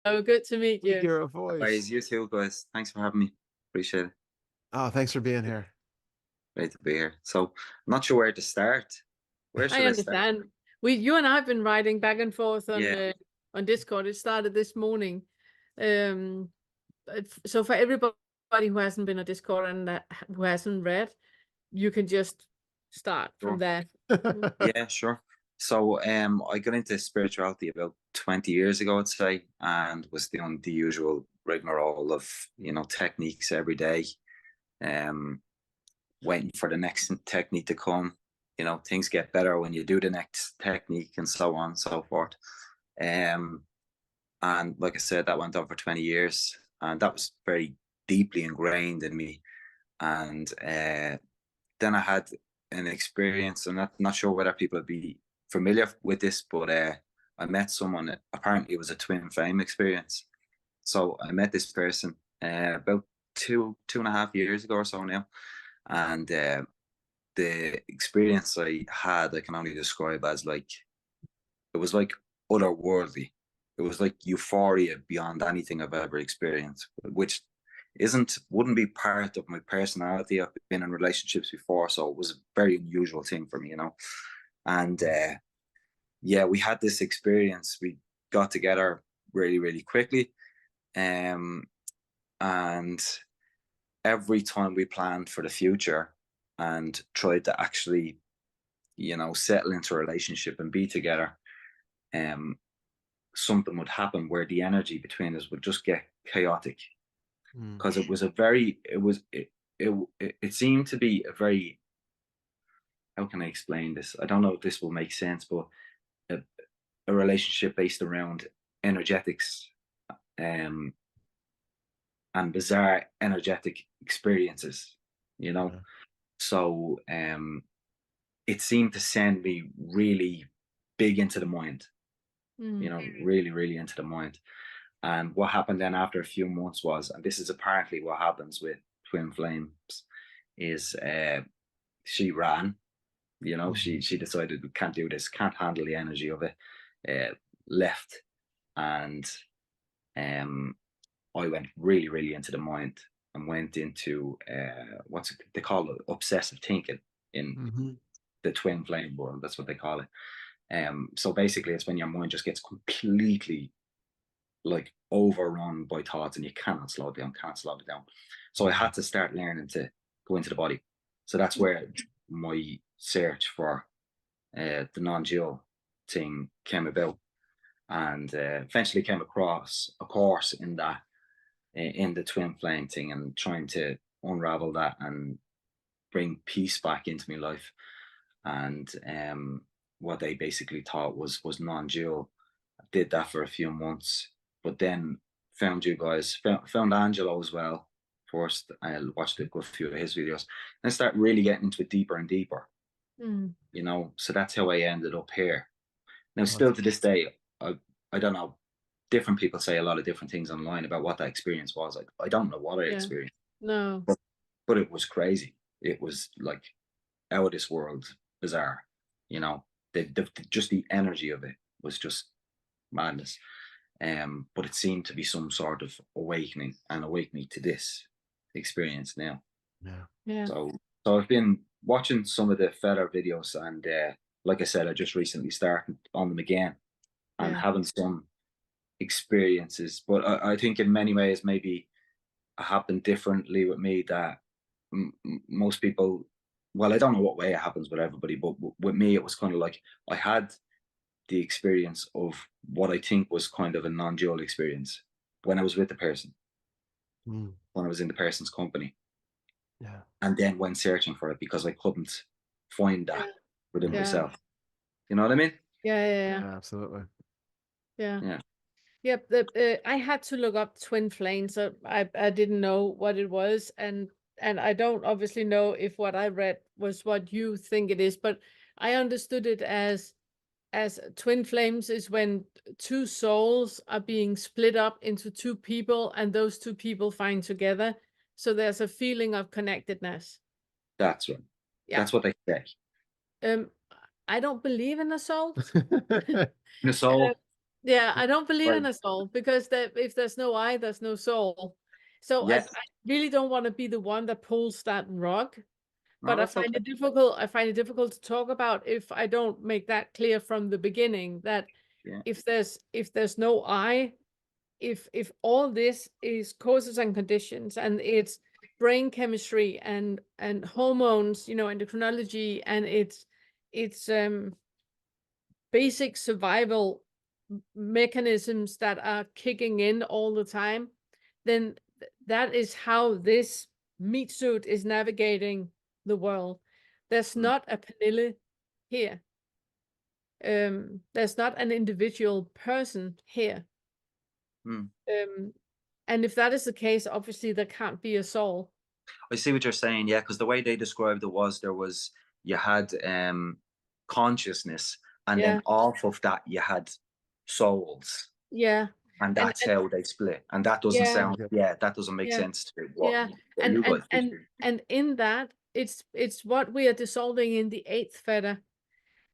Good to meet you. Hear a Guys, voice. you too, guys. Thanks for having me. Appreciate it. Oh, thanks for being here. Great to be here. So, I'm not sure where to start. Where I should I start? understand. You and I have been writing back and forth Yeah, on Discord. It started this morning. Um, so for everybody who hasn't been on Discord and who hasn't read, you can just start from sure. there. Yeah, sure. So, I got into spirituality about 20 years ago, I'd say, and was doing the usual rigmarole of, techniques every day. Um, Waiting for the next technique to come. Things get better when you do the next technique, and so on and so forth. Um, and like I said, that went on for 20 years, and that was very deeply ingrained in me. And then I had an experience. I'm not sure whether people would be familiar with this, but I met someone. Apparently, it was a twin flame experience. So I met this person about 2.5 years ago or so now, and the experience I had, I can only describe as like, it was like otherworldly. It was like euphoria beyond anything I've ever experienced, which wouldn't be part of my personality. I've been in relationships before, so it was a very unusual thing for me. And yeah, we had this experience. We got together really, really quickly, um, and every time we planned for the future and tried to actually, settle into a relationship and be together, um, something would happen where the energy between us would just get chaotic, Mm. because it seemed to be a very, how can I explain this? I don't know if this will make sense, but a, a relationship based around energetics, um, and bizarre energetic experiences, you know. Yeah. So it seemed to send me really big into the mind, really, really into the mind. And what happened then after a few months was, and this is apparently what happens with twin flames, is she ran. She decided, we can't do this, can't handle the energy of it. Left, and I went really, really into the mind and went into what's it, they call it, obsessive thinking in Mhm. the twin flame world. That's what they call it. So basically, it's when your mind just gets completely like overrun by thoughts, and you cannot slow it down, can't slow it down. So I had to start learning to go into the body. So that's where my search for the non-dual thing came about, and eventually came across a course in that, in the twin flame thing, and trying to unravel that and bring peace back into my life. And what they basically taught was non-dual. I did that for a few months, but then found you guys, found Angelo as well. First, I watched a good few of his videos, and I started really getting into it deeper and deeper. Mm. So that's how I ended up here. Now, Oh, that's still to this day, I don't know. Different people say a lot of different things online about what that experience was. I don't know what I Yeah. experienced, No. but it was crazy. It was like out of this world, bizarre. You know, just the energy of it was just madness. But it seemed to be some sort of awakening, and awakening to this experience now. yeah. Yeah. So, I've been watching some of the Feather videos, and like I said, I just recently started on them again and Yeah. having some experiences. But I think in many ways, maybe it happened differently with me that most people. Well, I don't know what way it happens with everybody, but with me, it was kind of like I had the experience of what I think was kind of a non-dual experience when I was with the person, Mm. when I was in the person's company, Yeah. and then went searching for it because I couldn't find Yeah. that within Yeah. myself. You know what I mean? Yeah. Yeah. Yeah, absolutely. Yeah. Yeah. Yep. I had to look up twin flames. So I didn't know what it was, and I don't obviously know if what I read was what you think it is, but I understood it as twin flames is when two souls are being split up into two people, and those two people find together. So there's a feeling of connectedness. That's right. Yeah. That's what they say. Um, I don't believe in the soul. The Uh, soul. Yeah, I don't believe in Right. a soul because if there's no I, there's no soul. So I Yes. really don't want to be the one that pulls that rug. No, But I that's find okay. it difficult. I find it difficult to talk about if I don't make that clear from the beginning. That Yeah. if there's no I, if all this is causes and conditions, and it's brain chemistry and hormones, endocrinology, and it's basic survival mechanisms that are kicking in all the time, then that is how this meat suit is navigating the world. There's Mm, not a Pernille here. There's not an individual person here. mm. And if that is the case, obviously there can't be a soul. I see what you're saying, yeah, because the way they described it was you had consciousness, and then Yeah, off of that you had souls, yeah, and and that's how they split. And that doesn't yeah, sound, Yep. yeah, that doesn't make yeah, sense to yeah, what you guys do. and in that, it's what we are dissolving in the eighth feather.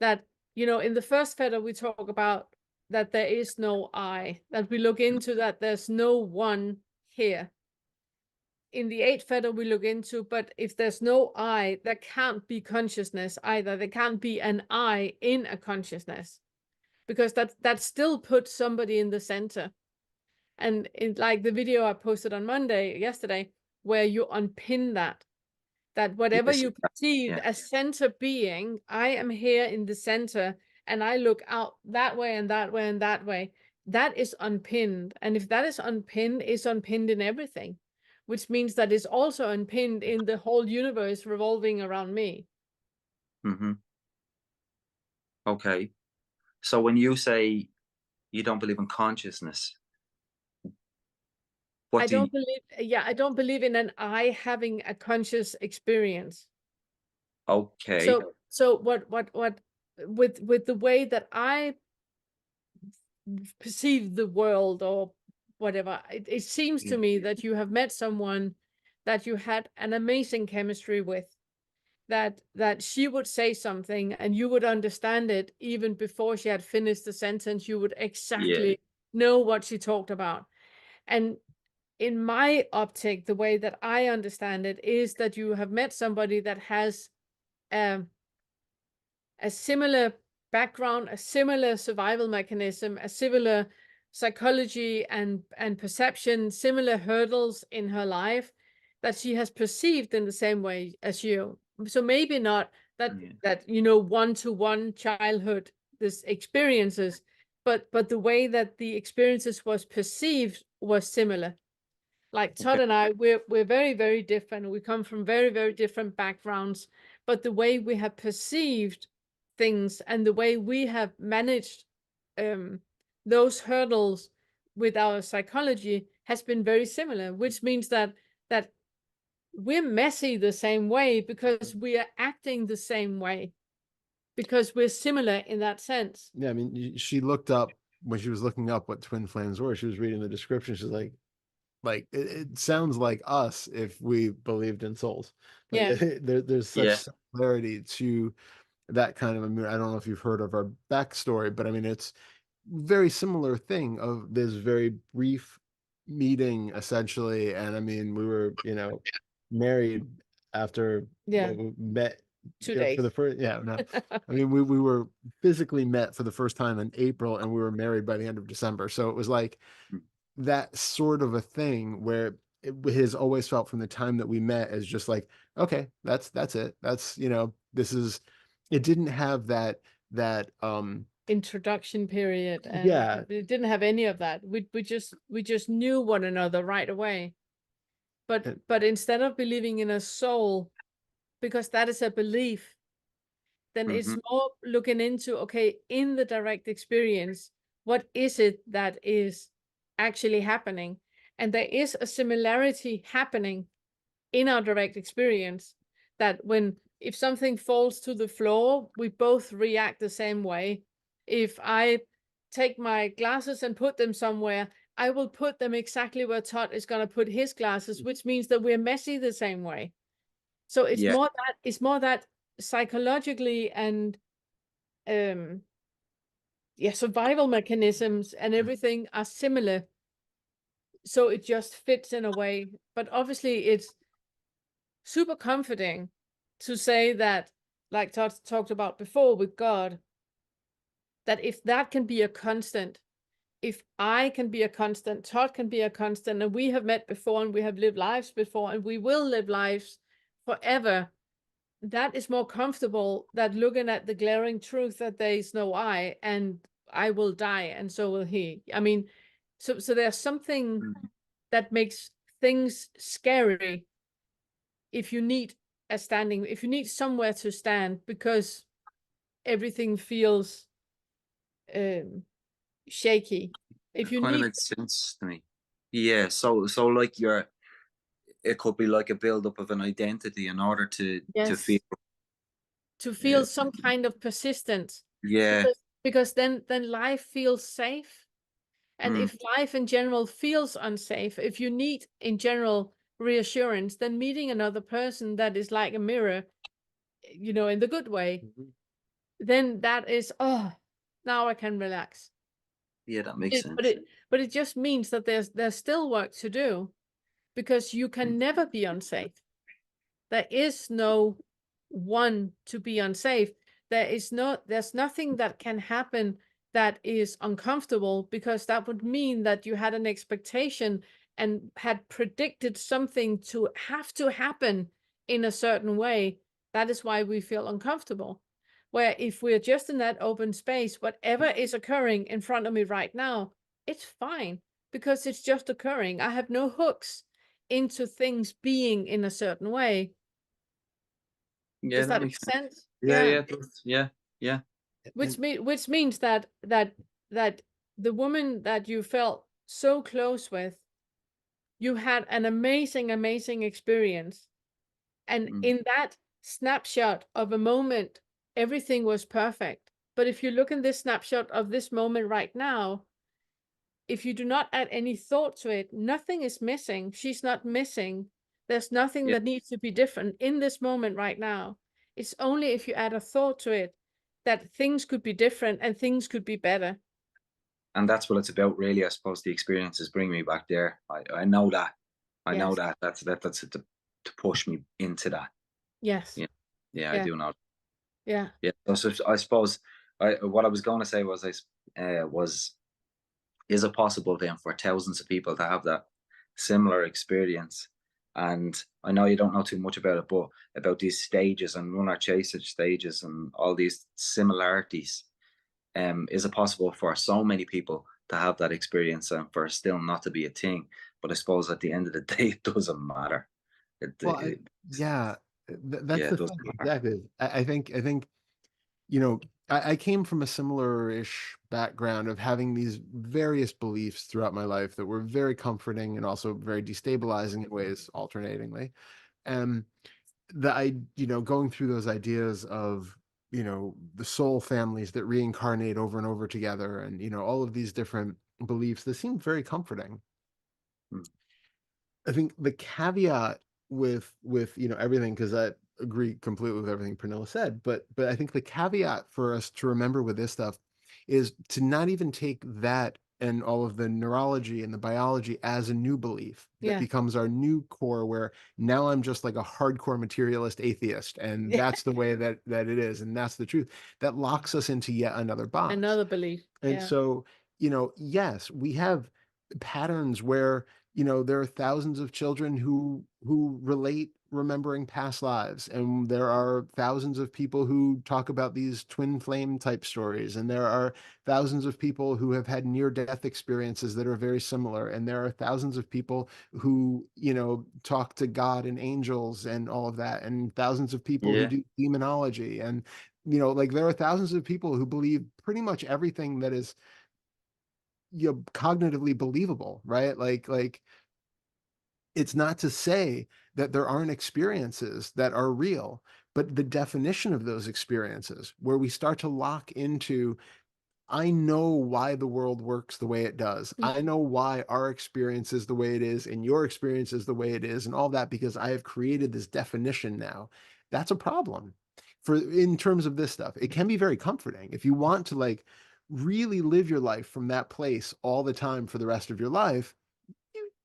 That in the first feather we talk about that there is no I, that we look into that there's no one here. In the eighth feather we look into, but if there's no I, there can't be consciousness either. There can't be an I in a consciousness, because that still puts somebody in the center. And in like the video I posted on yesterday, where you unpin that whatever Yes, you perceive yeah, as center being, I am here in the center, and I look out that way and that way and that way. That is unpinned. And if that is unpinned, it's unpinned in everything, which means that it's also unpinned in the whole universe revolving around me. mm-hmm. Okay. So when you say you don't believe in consciousness, what I do you, don't believe, yeah, I don't believe in an I having a conscious experience. okay, So what with the way that I perceive the world or whatever, it seems yeah, to me that you have met someone that you had an amazing chemistry with, that she would say something and you would understand it even before she had finished the sentence. You would yeah, exactly know what she talked about. And in my optic, the way that I understand it is that you have met somebody that has um, a similar background, a similar survival mechanism, a similar psychology and perception, similar hurdles in her life that she has perceived in the same way as you. So maybe not that yeah. one-to-one childhood this experiences, but the way that the experiences was perceived was similar. Like Todd Okay. and I, we're very, very different. We come from very, very different backgrounds, but the way we have perceived things and the way we have managed those hurdles with our psychology has been very similar, which means that we're messy the same way because we are acting the same way, because we're similar in that sense. Yeah, I mean, she looked up when she was looking up what twin flames were. She was reading the description. She's like it sounds like us if we believed in souls. Like Yeah. there's such Yeah. similarity to that kind of. I mean, I don't know if you've heard of our backstory, but I mean, it's very similar thing of this very brief meeting essentially, and I mean, we were married after Yeah. we met 2 for the days. first no. I mean, we were physically met for the first time in April, and we were married by the end of December. So it was like Mm, that sort of a thing where it has always felt from the time that we met as just like, okay, that's it. That's, this is, it didn't have that Introduction period, and yeah, it didn't have any of that. We just knew one another right away. But and- but instead of believing in a soul, because that is a belief, then it's mm-hmm. more looking into, okay, in the direct experience, what is it that is actually happening? And there is a similarity happening in our direct experience, that if something falls to the floor, we both react the same way. If I take my glasses and put them somewhere, I will put them exactly where Todd is going to put his glasses, which means that we're messy the same way. So Yeah. it's more that psychologically and um survival mechanisms and everything are similar. So it just fits in a way. But obviously it's super comforting to say that, like Todd talked about before with God, that if that can be a constant, if I can be a constant, Todd can be a constant, and we have met before and we have lived lives before and we will live lives forever, that is more comfortable than looking at the glaring truth that there is no I, and I will die and so will he. I mean, so there's something that makes things scary if you need if you need somewhere to stand, because everything feels shaky. If you Kind of need, makes sense to me. Yeah, so like it could be like a build-up of an identity in order to feel. yes, to feel some kind of persistence, Yeah. because then life feels safe. And Mm, if life in general feels unsafe, if you need in general reassurance, then meeting another person that is like a mirror, in the good way, then that is, oh, now I can relax. yeah, that makes But sense. it just means that there's still work to do, because you can never be unsafe. There is no one to be unsafe. There's nothing that can happen that is uncomfortable, because that would mean that you had an expectation and had predicted something to have to happen in a certain way. That is why we feel uncomfortable. Where if we're just in that open space, whatever is occurring in front of me right now, it's fine, because it's just occurring. I have no hooks into things being in a certain way. Yeah, Does that that makes make sense. sense? Yeah, Yeah. yeah, it does. Yeah, yeah. Which means that the woman that you felt so close with, you had an amazing experience. And Mm. in that snapshot of a moment, everything was perfect. But if you look in this snapshot of this moment right now, if you do not add any thought to it, nothing is missing. She's not missing. There's nothing Yeah, that needs to be different in this moment right now. It's only if you add a thought to it that things could be different and things could be better. and that's what it's about, really. I suppose the experiences bring me back there. I know that. I know Yes. that. That's it to push me into that. Yes. Yeah, yeah, I Yeah. do know. Yeah. Yeah, so I suppose what I was going to say was is it possible then for thousands of people to have that similar experience? And I know you don't know too much about it, but about these stages and runner chaser stages and all these similarities, is it possible for so many people to have that experience and for it still not to be a thing? But I suppose at the end of the day, it doesn't matter. Well, yeah, that's Yeah, it the thing. doesn't matter. Exactly. I think, you know, I came from a similar-ish background of having these various beliefs throughout my life that were very comforting and also very destabilizing in ways, alternatingly. And going through those ideas of, the soul families that reincarnate over and over together, and, all of these different beliefs that seemed very comforting. Mm. I think the caveat with everything, because I agree completely with everything Pernilla said, but I think the caveat for us to remember with this stuff is to not even take that and all of the neurology and the biology as a new belief that Yeah. becomes our new core, where now I'm just like a hardcore materialist atheist, and that's the way that it is, and that's the truth. That locks us into yet another box. Another belief. And Yeah. so, yes, we have patterns where, there are thousands of children who relate remembering past lives, and there are thousands of people who talk about these twin flame type stories, and there are thousands of people who have had near death experiences that are very similar, and there are thousands of people who, talk to God and angels and all of that, and thousands of people who Yeah, do demonology, and like there are thousands of people who believe pretty much everything that is, cognitively believable, right? Like it's not to say that there aren't experiences that are real, but the definition of those experiences, where we start to lock into, I know why the world works the way it does. Mm. I know why our experience is the way it is and your experience is the way it is, and all that, because I have created this definition now. That's a problem. In terms of this stuff, it can be very comforting if you want to, like, really live your life from that place all the time for the rest of your life,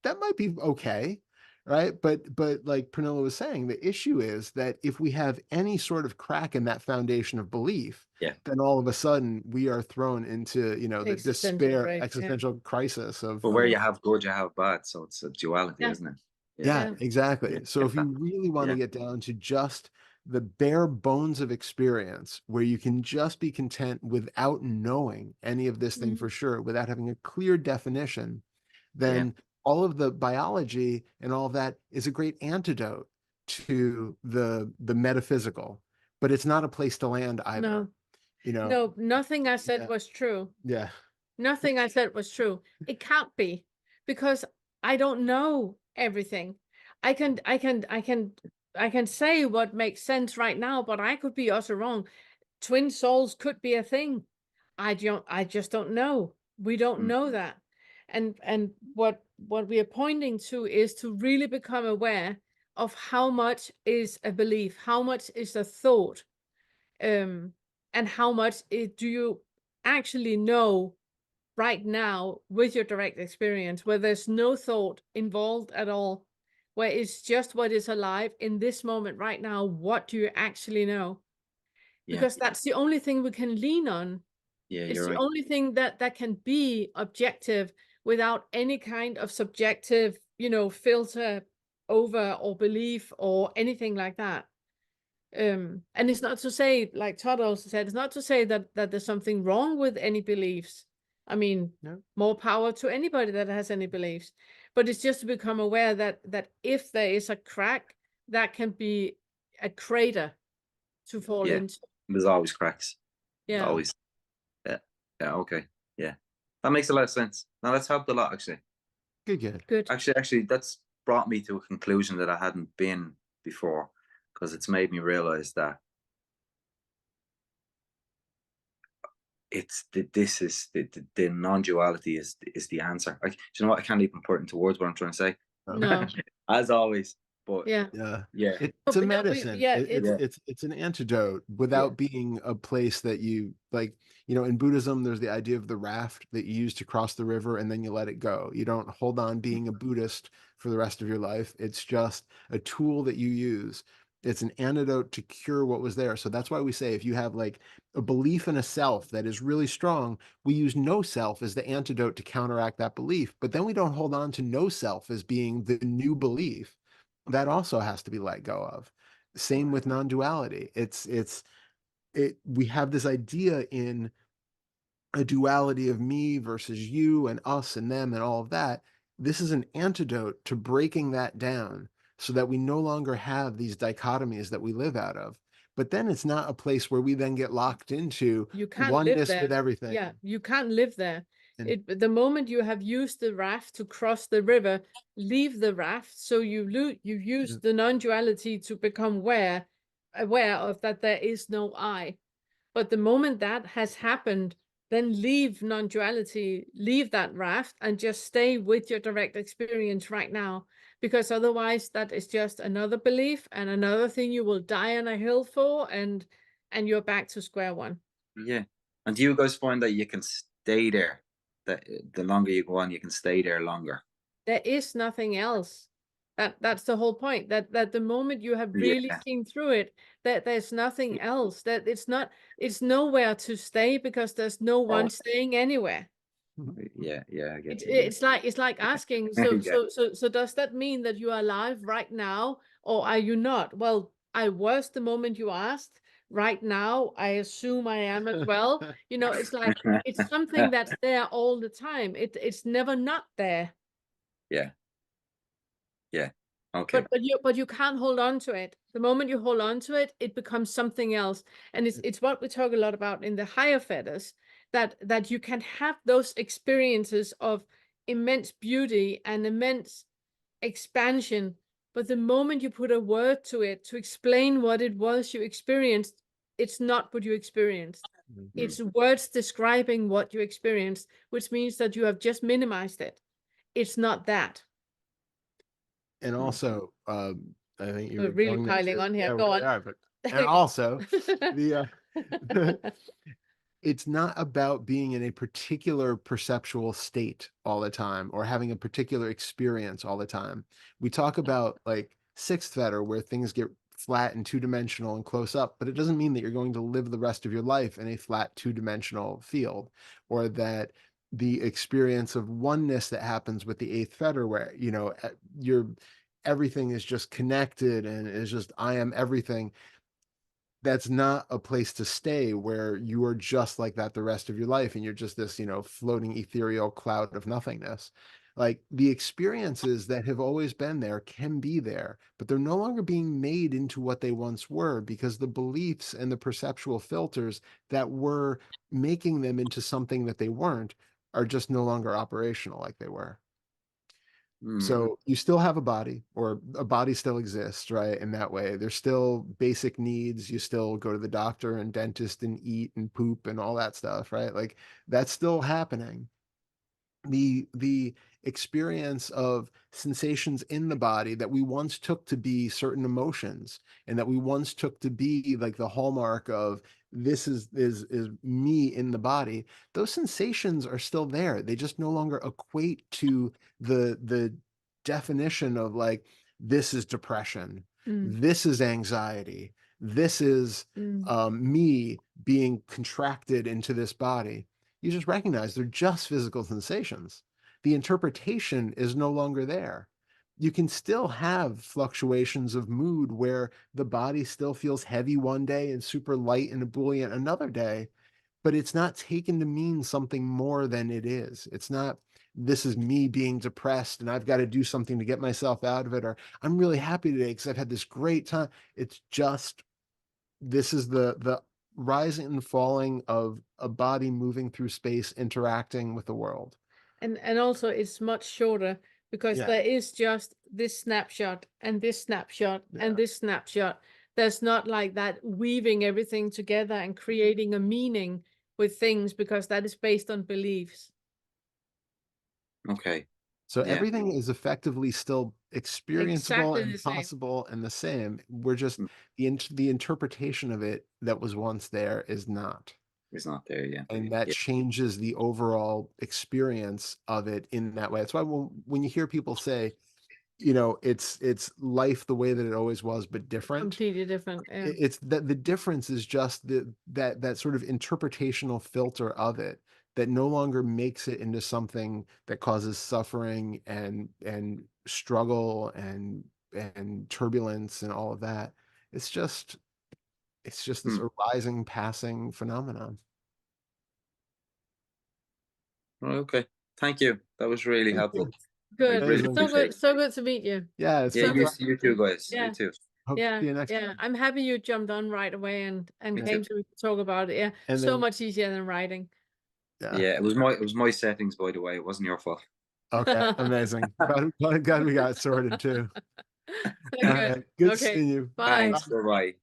that might be okay, right? But like Pernilla was saying, the issue is that if we have any sort of crack in that foundation of belief, Yeah. then all of a sudden we are thrown into, you know, the Existential, despair, right? Yeah. existential crisis of, But where you have good, you have bad. So it's a duality, Yeah. isn't it? yeah, Yeah. exactly. Yeah, So if get you that. really want to Yeah. get down to just the bare bones of experience, where you can just be content without knowing any of this thing Mhm. for sure, without having a clear definition, then Yeah. all of the biology and all of that is a great antidote to the metaphysical, but it's not a place to land either. No, You know, no, nothing I said yeah, was true. yeah, Nothing I said was true. It can't be, because I don't know everything. I can say what makes sense right now, but I could be utter wrong. Twin souls could be a thing. I just don't know. We don't Mm. know that. And what we are pointing to is to really become aware of how much is a belief, how much is a thought, and how much do you actually know right now with your direct experience, where there's no thought involved at all, where it's just what is alive in this moment right now. What do you actually know? Yeah. Because that's the only thing we can lean on. Yeah, It's you're the right. only thing that can be objective without any kind of subjective, filter over or belief or anything like that. And it's not to say, like Todd also said, it's not to say that there's something wrong with any beliefs. I mean, No. more power to anybody that has any beliefs. But it's just to become aware that if there is a crack, that can be a crater to fall Yeah. into. There's always cracks. There's Yeah, always. Yeah. Yeah. Okay. Yeah. That makes a lot of sense. Now that's helped a lot, actually. good. good. Actually, that's brought me to a conclusion that I hadn't been before, because it's made me realize that this is the non-duality is the answer. Do you know what? I can't even put into words what I'm trying to say. No. As always. But Yeah. Yeah. yeah. It's No, a but no, medicine. yeah, It's Yeah. it's an antidote Yeah. without being a place that you like, you know, in Buddhism, there's the idea of the raft that you use to cross the river and then you let it go. You don't hold on being a Buddhist for the rest of your life. It's just a tool that you use. It's an antidote to cure what was there. So that's why we say if you have like a belief in a self that is really strong, we use no self as the antidote to counteract that belief. But then we don't hold on to no self as being the new belief. That also has to be let go of. Same with non-duality. We have this idea in a duality of me versus you and us and them and all of that. This is an antidote to breaking that down so that we no longer have these dichotomies that we live out of. But then it's not a place where we then get locked into You can't live oneness there. with everything. Yeah, you can't live there. And The moment you have used the raft to cross the river, leave the raft. So you use the non-duality to become aware of that there is no I. But the moment that has happened, then leave non-duality, leave that raft, and just stay with your direct experience right now. Because otherwise, that is just another belief and another thing you will die on a hill for, and you're back to square one. Yeah. And do you guys find that you can stay there? That the longer you go on, you can stay there longer. There is nothing else. That's the whole point. That the moment you have really Yeah. seen through it, that there's nothing else. That it's nowhere to stay, because there's no one staying anywhere. Yeah. Yeah. I get you. It's like asking, Yeah. so does that mean that you are alive right now, or are you not? Well, I was the moment you asked. Right now, I assume I am as well. It's like it's something that's there all the time. It's never not there. Yeah. Yeah. Okay. But you can't hold on to it. The moment you hold on to it, it becomes something else. And it's what we talk a lot about in the higher feathers, that you can have those experiences of immense beauty and immense expansion, but the moment you put a word to it to explain what it was you experienced, it's not what you experienced. It's words describing what you experienced, which means that you have just minimized it. It's not that. And also, I think you We're were really going there piling too. on here. Yeah, Go we on. are, but and also the it's not about being in a particular perceptual state all the time or having a particular experience all the time. We talk about like sixth fetter where things get flat and two-dimensional and close up, but it doesn't mean that you're going to live the rest of your life in a flat two-dimensional field, or that the experience of oneness that happens with the eighth fetter where, you know, everything is just connected and is just I am everything. That's not a place to stay where you are just like that the rest of your life and you're just this, you know, floating ethereal cloud of nothingness. Like the experiences that have always been there can be there, but they're no longer being made into what they once were because the beliefs and the perceptual filters that were making them into something that they weren't are just no longer operational like they were. So you still have a body, or a body still exists, right? In that way, there's still basic needs. You still go to the doctor and dentist and eat and poop and all that stuff, right? Like that's still happening. The experience of sensations in the body that we once took to be certain emotions and that we once took to be like the hallmark of this is me in the body, those sensations are still there. They just no longer equate to the definition of like this is depression, this is anxiety, this is me being contracted into this body. You just recognize they're just physical sensations. The interpretation is no longer there. You can still have fluctuations of mood where the body still feels heavy one day and super light and ebullient another day, but it's not taken to mean something more than it is. It's not, this is me being depressed and I've got to do something to get myself out of it, or I'm really happy today because I've had this great time. It's just, this is the rising and falling of a body moving through space, interacting with the world. And also it's much shorter because Yeah. there is just this snapshot and this snapshot and this snapshot. There's not like that weaving everything together and creating a meaning with things, because that is based on beliefs. Okay. So Yeah. everything is effectively still experienceable Exactly the and same. possible and the same. We're just the interpretation of it that was once there is not. It's not there yet. And that Yeah. changes the overall experience of it in that way. That's why when you hear people say, you know, it's life the way that it always was, but different. Completely different. Yeah. It's that the difference is just that sort of interpretational filter of it that no longer makes it into something that causes suffering and struggle and turbulence and all of that. It's just this arising, passing phenomenon. Okay. Thank you. That was really helpful. Good. really Amazing. So appreciate good. So good to meet you. Yeah, it's Yeah, been you too, guys. Yeah. You too. Hope to see you next time. I'm happy you jumped on right away and Me came too. to talk about it. Yeah. And So then, much easier than writing. Yeah, it was my settings, by the way. It wasn't your fault. okay, amazing. Glad we got it sorted too. All Good. right, good Okay. seeing you. Bye. Thanks. Bye-bye.